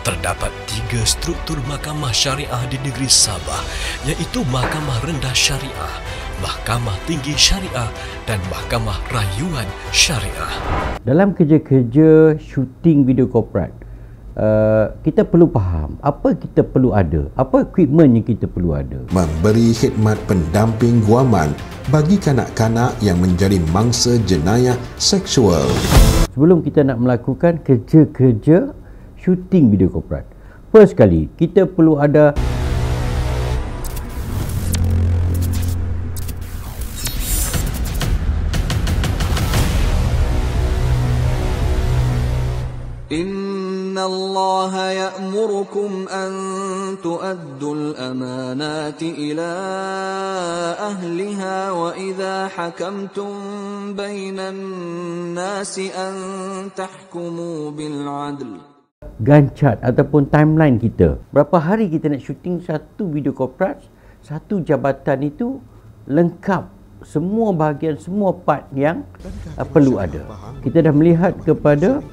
Terdapat 3 struktur mahkamah syariah di negeri Sabah, iaitu Mahkamah Rendah Syariah, Mahkamah Tinggi Syariah dan Mahkamah Rayuan Syariah. Dalam kerja-kerja syuting video korporat, kita perlu faham apa kita perlu ada, apa equipment yang kita perlu ada. Memberi khidmat pendamping guaman bagi kanak-kanak yang menjadi mangsa jenayah seksual. Sebelum kita nak melakukan kerja-kerja syuting video korporat, first kali kita perlu ada Inna Allah ya'murukum an tu'addul amanati ila ahliha wa idha hakamtum bainan nasi an tahkumu bil adl. Gancat ataupun timeline kita. Berapa hari kita nak syuting satu video korporat, satu jabatan itu lengkap semua bahagian, semua part yang perlu ada. Kita dah melihat kepada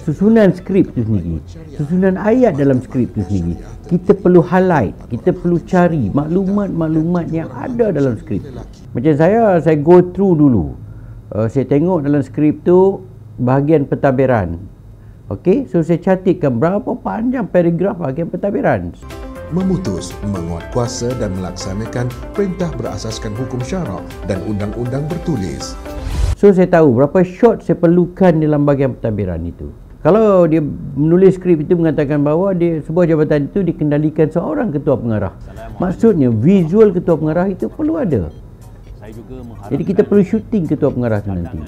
susunan skrip tu sendiri, susunan ayat dalam skrip tu sendiri. Kita perlu highlight, kita perlu cari maklumat-maklumat yang ada dalam skrip. Macam saya go through dulu. Saya tengok dalam skrip tu bahagian pentadbiran. Okey, so saya catatkan berapa panjang paragraf bahagian pentadbiran. Memutus, menguatkuasa dan melaksanakan perintah berasaskan hukum syarak dan undang-undang bertulis. So saya tahu berapa shot saya perlukan dalam bahagian pentadbiran itu. Kalau dia menulis skrip itu mengatakan bahawa sebuah jabatan itu dikendalikan seorang ketua pengarah, maksudnya visual ketua pengarah itu perlu ada. Jadi kita perlu syuting ketua pengarah itu nanti.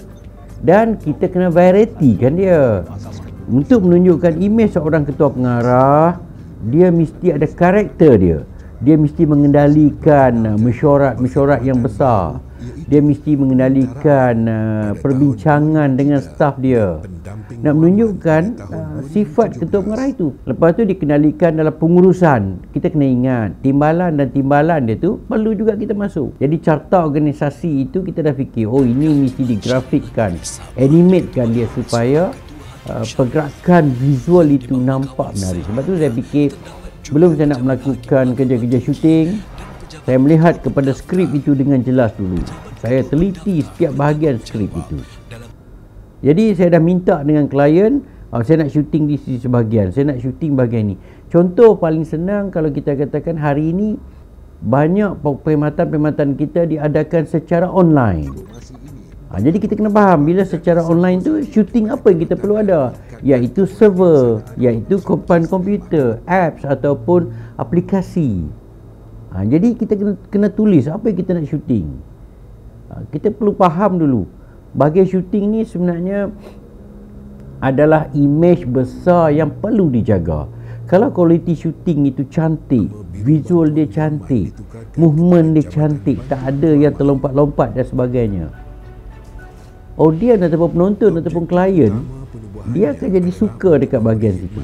Dan kita kena variety kan dia. Untuk menunjukkan imej seorang ketua pengarah, dia mesti ada karakter dia. Dia mesti mengendalikan mesyuarat yang besar. Dia mesti mengendalikan perbincangan dengan staf dia. Nak menunjukkan sifat ketua pengarah itu. Lepas tu dikendalikan dalam pengurusan. Kita kena ingat timbalan dia tu perlu juga kita masuk. Jadi carta organisasi itu kita dah fikir, oh ini mesti digrafikkan, animatekan dia supaya pergerakan visual itu nampak menarik. Sebab tu saya fikir sebelum saya nak melakukan kerja-kerja syuting, saya melihat kepada skrip itu dengan jelas dulu. Saya teliti setiap bahagian skrip itu. Jadi saya dah minta dengan klien, saya nak syuting di sisi sebahagian, saya nak syuting bahagian ni. Contoh paling senang kalau kita katakan hari ini banyak perkhidmatan kita diadakan secara online. Jadi kita kena faham bila secara online tu syuting apa yang kita perlu ada, iaitu server, iaitu komputer, apps ataupun aplikasi. Jadi kita kena tulis apa yang kita nak syuting. Kita perlu faham dulu bahagian syuting ni sebenarnya adalah imej besar yang perlu dijaga. Kalau kualiti syuting itu cantik, visual dia cantik, movement dia cantik, tak ada yang terlompat-lompat dan sebagainya, audiens ataupun penonton ataupun klien dia akan jadi suka dekat bahagian situ.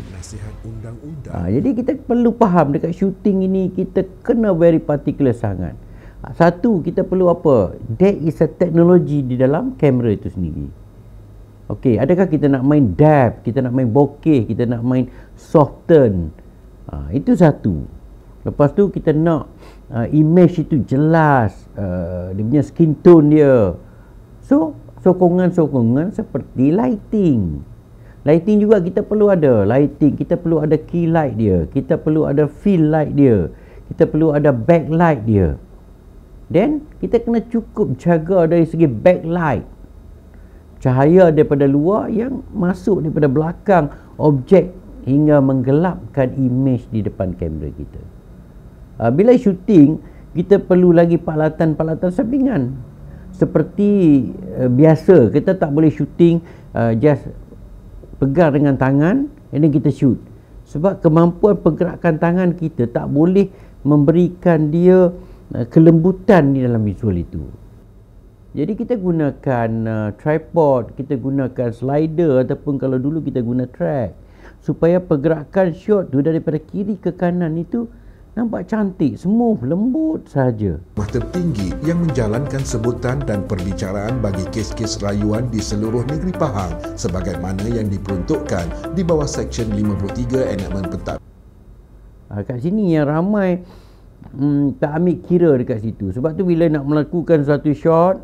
Jadi kita perlu faham dekat syuting ini kita kena very particular sangat. Satu, kita perlu apa? There is a teknologi di dalam kamera itu sendiri. Okey, adakah kita nak main depth, kita nak main bokeh, kita nak main soften? Itu satu. Lepas tu kita nak image itu jelas, dia punya skin tone dia. So sokongan-sokongan seperti lighting. Lighting juga kita perlu ada. Lighting, kita perlu ada key light dia. Kita perlu ada fill light dia. Kita perlu ada backlight dia. Then, kita kena cukup jaga dari segi backlight. Cahaya daripada luar yang masuk daripada belakang objek hingga menggelapkan imej di depan kamera kita. Bila syuting, kita perlu lagi peralatan-peralatan sampingan. Seperti biasa, kita tak boleh syuting just pegang dengan tangan and then kita shoot. Sebab kemampuan pergerakan tangan kita tak boleh memberikan dia kelembutan di dalam visual itu. Jadi kita gunakan tripod, kita gunakan slider ataupun kalau dulu kita guna track supaya pergerakan shot tu daripada kiri ke kanan itu Nampak cantik, smooth, lembut saja. Mahkamah tertinggi yang menjalankan sebutan dan perbicaraan bagi kes-kes rayuan di seluruh negeri Pahang sebagaimana yang diperuntukkan di bawah Seksyen 53 Enakmen Pentadbiran. Kat sini yang ramai tak ambil kira dekat situ. Sebab tu bila nak melakukan satu shot,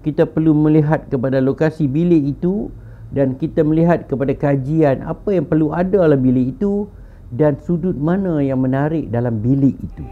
kita perlu melihat kepada lokasi bilik itu dan kita melihat kepada kajian apa yang perlu ada dalam bilik itu dan sudut mana yang menarik dalam bilik itu.